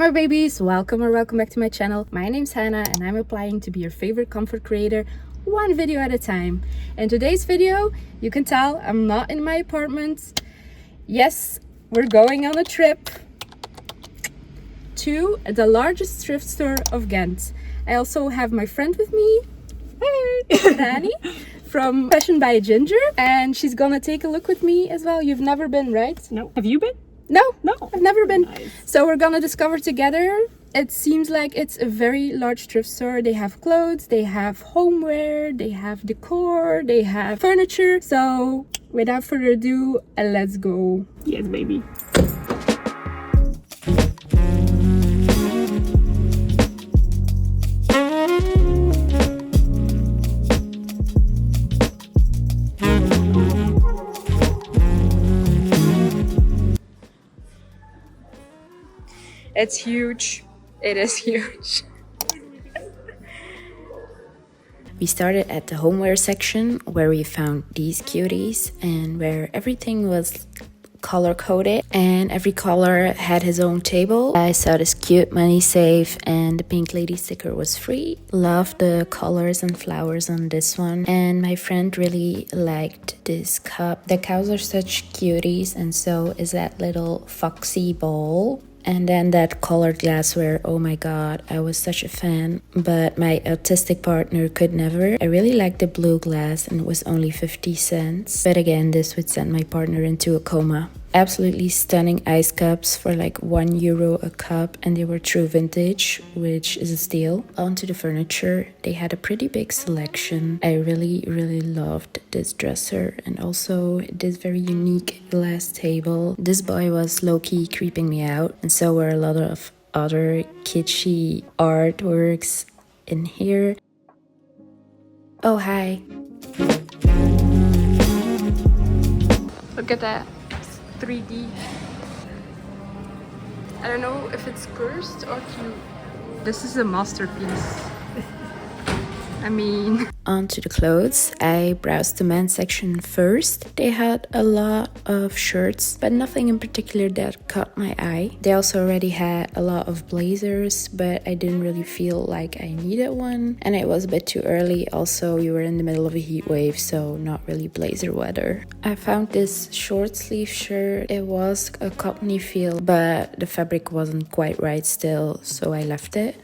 my babies, welcome back to my channel. My name's Hannah and I'm applying to be your favorite comfort creator, one video at a time. In today's video, you can tell I'm not in my apartment. Yes, we're going on a trip to the largest thrift store of Ghent. I also have my friend with me, hey, Danny, from Fashion by Ginger, and she's gonna take a look with me as well. You've never been, right? No. Have you been? No, No. I've never been. Nice. So we're gonna discover together. It seems like it's a very large thrift store. They have clothes, they have homeware, they have decor, they have furniture. So without further ado, let's go. Yes, baby. It's huge. It is huge. We started at the homeware section where we found these cuties and where everything was color coded and every color had his own table. I saw this cute money safe and the pink lady sticker was free. Loved the colors and flowers on this one, and my friend really liked this cup. The cows are such cuties, and so is that little foxy bowl. And then that colored glassware, oh my god, I was such a fan, but my autistic partner could never. I really liked the blue glass and it was only 50 cents. But again, this would send my partner into a coma. Absolutely stunning ice cups for like €1 a cup, and they were true vintage, which is a steal. Onto the furniture, they had a pretty big selection. I really loved this dresser and also this very unique glass table. This boy was low-key creeping me out, and so were a lot of other kitschy artworks in here. Oh, hi. Look at that. 3D. I don't know if it's cursed or cute. This is a masterpiece. I mean... On to the clothes. I browsed the men's section first. They had a lot of shirts, but nothing in particular that caught my eye. They also already had a lot of blazers, but I didn't really feel like I needed one. And it was a bit too early. Also, you were in the middle of a heat wave, so not really blazer weather. I found this short sleeve shirt. It was a cottony feel, but the fabric wasn't quite right still, so I left it.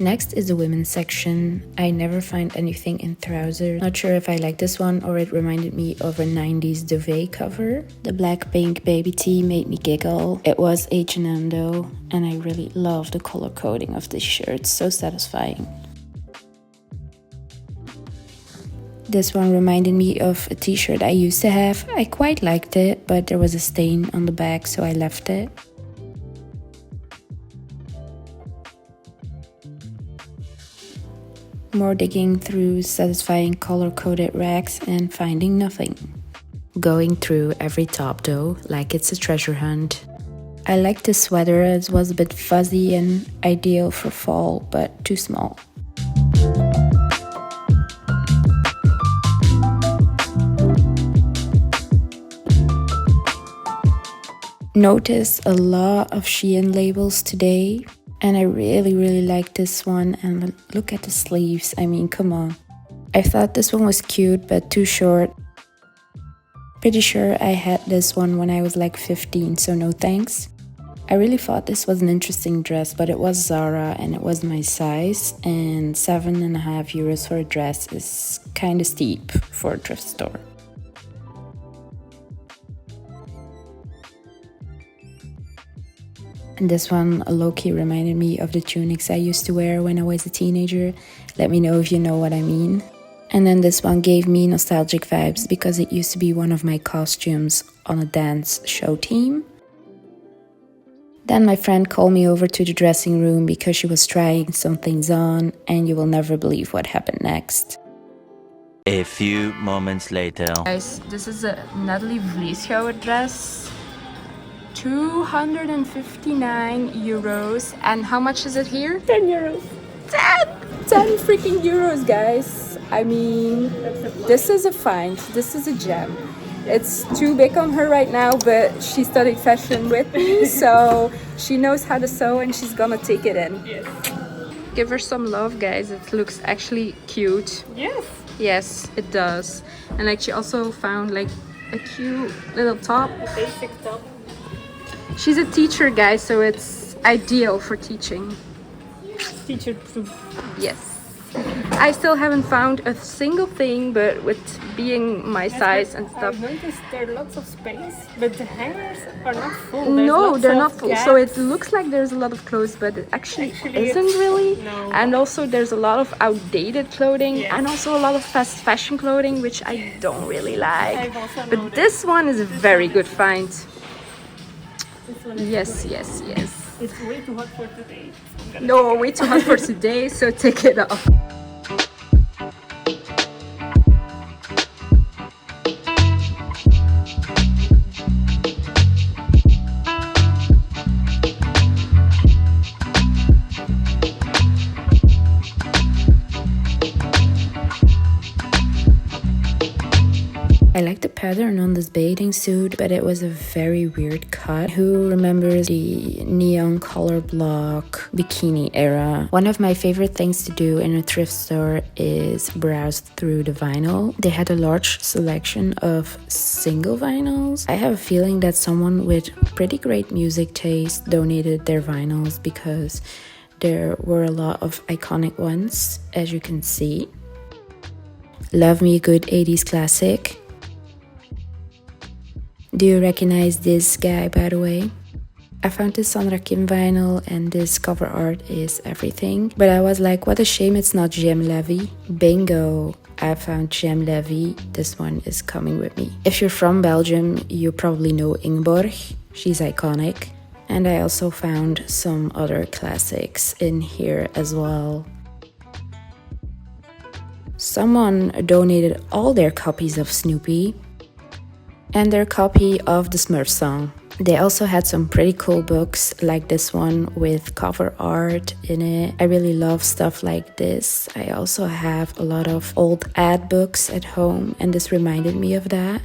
Next is the women's section. I never find anything in trousers. Not sure if I like this one or it reminded me of a 90s duvet cover. The black pink baby tee made me giggle. It was H&M though, and I really love the color coding of this shirt. So satisfying. This one reminded me of a t-shirt I used to have. I quite liked it, but there was a stain on the back, so I left it. More digging through satisfying color-coded racks and finding nothing. Going through every top though, like it's a treasure hunt. I liked the sweater, it was a bit fuzzy and ideal for fall, but too small. Noticed a lot of Shein labels today. And I really like this one, and look at the sleeves, I mean, come on. I thought this one was cute, but too short. Pretty sure I had this one when I was like 15, so no thanks. I really thought this was an interesting dress, but it was Zara and it was my size, and €7.50 for a dress is kinda steep for a thrift store. And this one low-key reminded me of the tunics I used to wear when I was a teenager. Let me know if you know what I mean. And then this one gave me nostalgic vibes because it used to be one of my costumes on a dance show team. Then my friend called me over to the dressing room because she was trying some things on, and you will never believe what happened next. A few moments later. Guys, this is a Natalie Vliesgouwer dress. 259 euros. And how much is it here? 10 euros. 10 freaking euros, guys. I mean, this is a find. This is a gem. It's too big on her right now, but she studied fashion with me, so she knows how to sew and she's gonna take it in. Yes. Give her some love, guys. It looks actually cute. Yes. Yes, it does. And like she also found like a cute little top. A basic top. She's a teacher, guys, so it's ideal for teaching. Teacher proof. Yes. I still haven't found a single thing, but with being my size and stuff. I've noticed there are lots of space, but the hangers are not full. No, they're not full. So it looks like there's a lot of clothes, but it actually isn't really. No. And also there's a lot of outdated clothing, Yes. and also a lot of fast fashion clothing, which I don't really like. I've also But noticed. this one is a very good find. This one is Yes, great. yes, yes. It's way too hot for today. No, way too hot for today, so take it off. I like the pattern on this bathing suit, but it was a very weird cut. Who remembers the neon color block bikini era? One of my favorite things to do in a thrift store is browse through the vinyl. They had a large selection of single vinyls. I have a feeling that someone with pretty great music taste donated their vinyls because there were a lot of iconic ones, as you can see. Love me a good 80s classic. Do you recognize this guy, by the way? I found this Sandra Kim vinyl and this cover art is everything. But I was like, what a shame it's not Jem Levy. Bingo! I found Jem Levy. This one is coming with me. If you're from Belgium, you probably know Ingeborg. She's iconic. And I also found some other classics in here as well. Someone donated all their copies of Snoopy and their copy of the Smurf song. They also had some pretty cool books like this one with cover art in it. I really love stuff like this. I also have a lot of old ad books at home and this reminded me of that.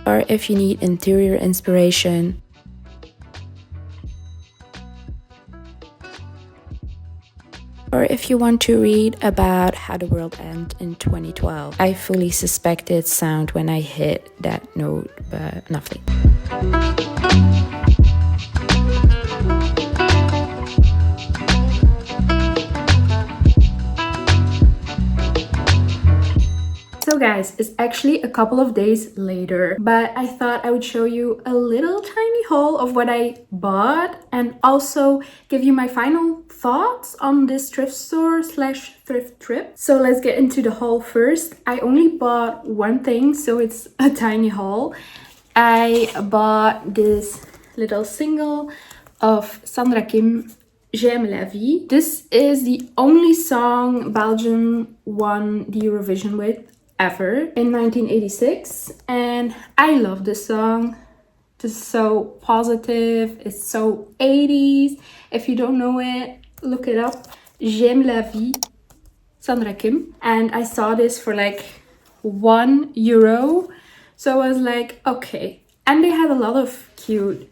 Or if you need interior inspiration, or if you want to read about how the world ended in 2012. I fully suspected sound when I hit that note, but nothing. So guys, it's actually a couple of days later, but I thought I would show you a little tiny haul of what I bought and also give you my final thoughts on this thrift store slash thrift trip. So let's get into the haul first. I only bought one thing, so it's a tiny haul. I bought this little single of Sandra Kim, J'aime la vie. This is the only song Belgium won the Eurovision with ever in 1986, and I love this song. It's so positive, it's so 80s. If you don't know it, look it up. J'aime la vie, Sandra Kim. And I saw this for like €1, so I was like, okay. And they had a lot of cute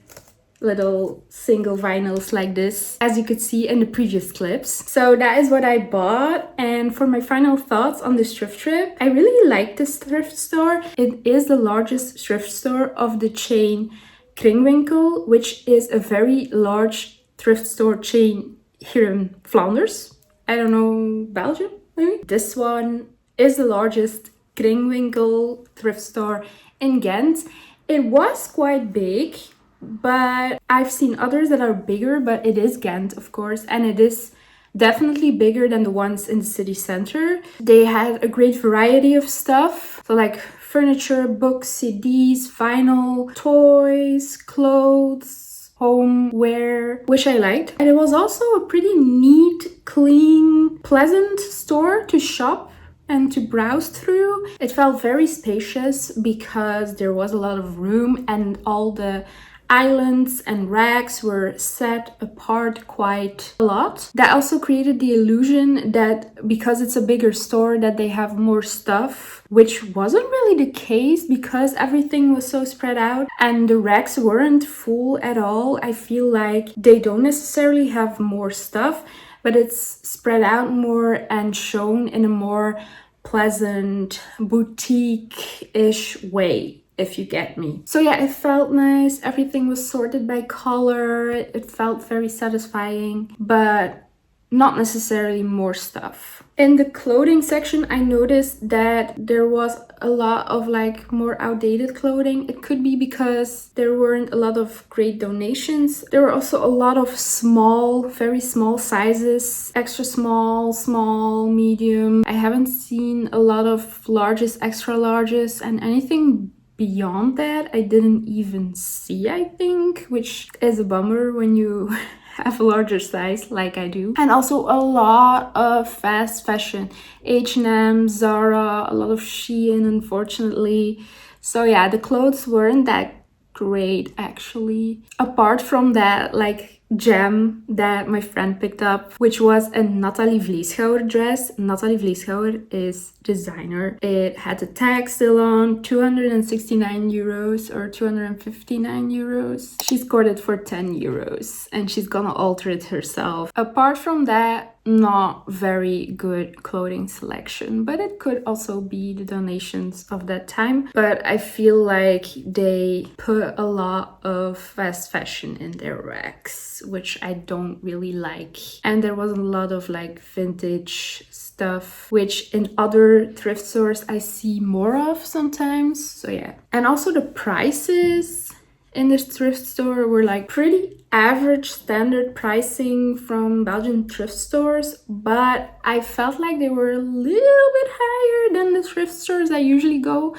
little single vinyls like this, as you could see in the previous clips. So that is what I bought. And for my final thoughts on this thrift trip, I really like this thrift store. It is the largest thrift store of the chain Kringwinkel, which is a very large thrift store chain here in Flanders. I don't know, Belgium maybe? This one is the largest Kringwinkel thrift store in Ghent. It was quite big, but I've seen others that are bigger, but it is Ghent, of course, and it is definitely bigger than the ones in the city center. They had a great variety of stuff, so like furniture, books, CDs, vinyl, toys, clothes, homeware, which I liked. And it was also a pretty neat, clean, pleasant store to shop and to browse through. It felt very spacious because there was a lot of room and all the islands and racks were set apart quite a lot. That also created the illusion that because it's a bigger store that they have more stuff, which wasn't really the case because everything was so spread out and the racks weren't full at all. I feel like they don't necessarily have more stuff, but it's spread out more and shown in a more pleasant boutique-ish way, if you get me. So yeah, it felt nice. Everything was sorted by color. It felt very satisfying, but not necessarily more stuff. In the clothing section, I noticed that there was a lot of like more outdated clothing. It could be because there weren't a lot of great donations. There were also a lot of small, very small sizes, extra small, small, medium. I haven't seen a lot of larges, extra larges, and anything beyond that I didn't even see, I think, which is a bummer when you have a larger size like I do. And also a lot of fast fashion, H&M, Zara, a lot of Shein, unfortunately. So yeah, the clothes weren't that great actually. Apart from that like gem that my friend picked up, which was a Nathalie Vleeschouwer dress. Nathalie Vleeschouwer is designer. It had the tag still on, 269 euros or 259 euros. She scored it for 10 euros and she's gonna alter it herself. Apart from that, not very good clothing selection, but it could also be the donations of that time. But I feel like they put a lot of fast fashion in their racks, which I don't really like. And there was a lot of like vintage stuff, which in other thrift stores I see more of sometimes. So yeah. And also the prices in this thrift store were like pretty average standard pricing from Belgian thrift stores, but I felt like they were a little bit higher than the thrift stores I usually go.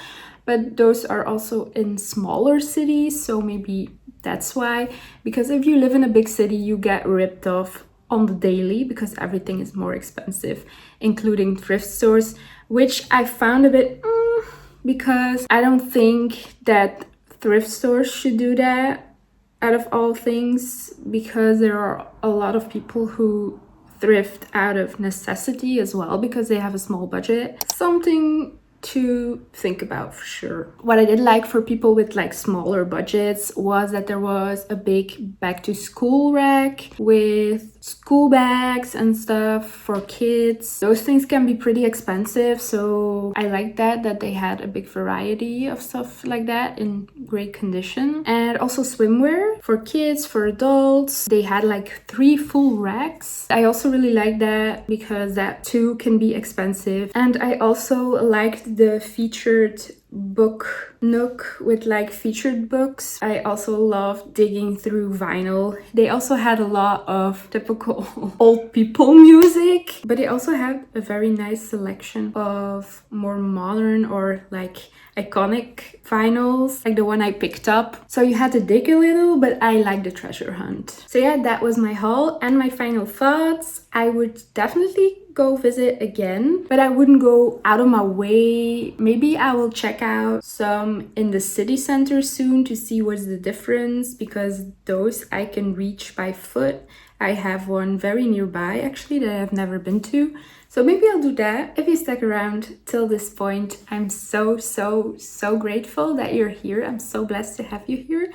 But those are also in smaller cities, so maybe that's why. Because if you live in a big city, you get ripped off on the daily because everything is more expensive, including thrift stores, which I found a bit because I don't think that thrift stores should do that out of all things, because there are a lot of people who thrift out of necessity as well because they have a small budget. Something to think about for sure. What I did like for people with like smaller budgets was that there was a big back to school rack with school bags and stuff for kids. Those things can be pretty expensive, so I like that they had a big variety of stuff like that in great condition. And also swimwear for kids, for adults. They had like 3 full racks. I also really like that because that too can be expensive. And I also liked the featured book nook with like featured books. I also love digging through vinyl. They also had a lot of typical old people music, but they also had a very nice selection of more modern or like iconic vinyls, like the one I picked up. So you had to dig a little, but I like the treasure hunt. So yeah, that was my haul and my final thoughts. I would definitely go visit again, but I wouldn't go out of my way. Maybe I will check out some in the city center soon to see what's the difference, because those I can reach by foot. I have one very nearby actually that I've never been to. So maybe I'll do that. If you stuck around till this point, I'm so grateful that you're here. I'm so blessed to have you here.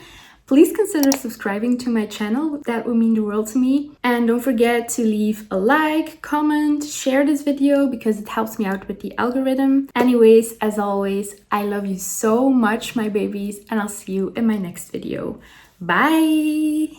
Please consider subscribing to my channel. That would mean the world to me. And don't forget to leave a like, comment, share this video because it helps me out with the algorithm. Anyways, as always, I love you so much, my babies, and I'll see you in my next video. Bye!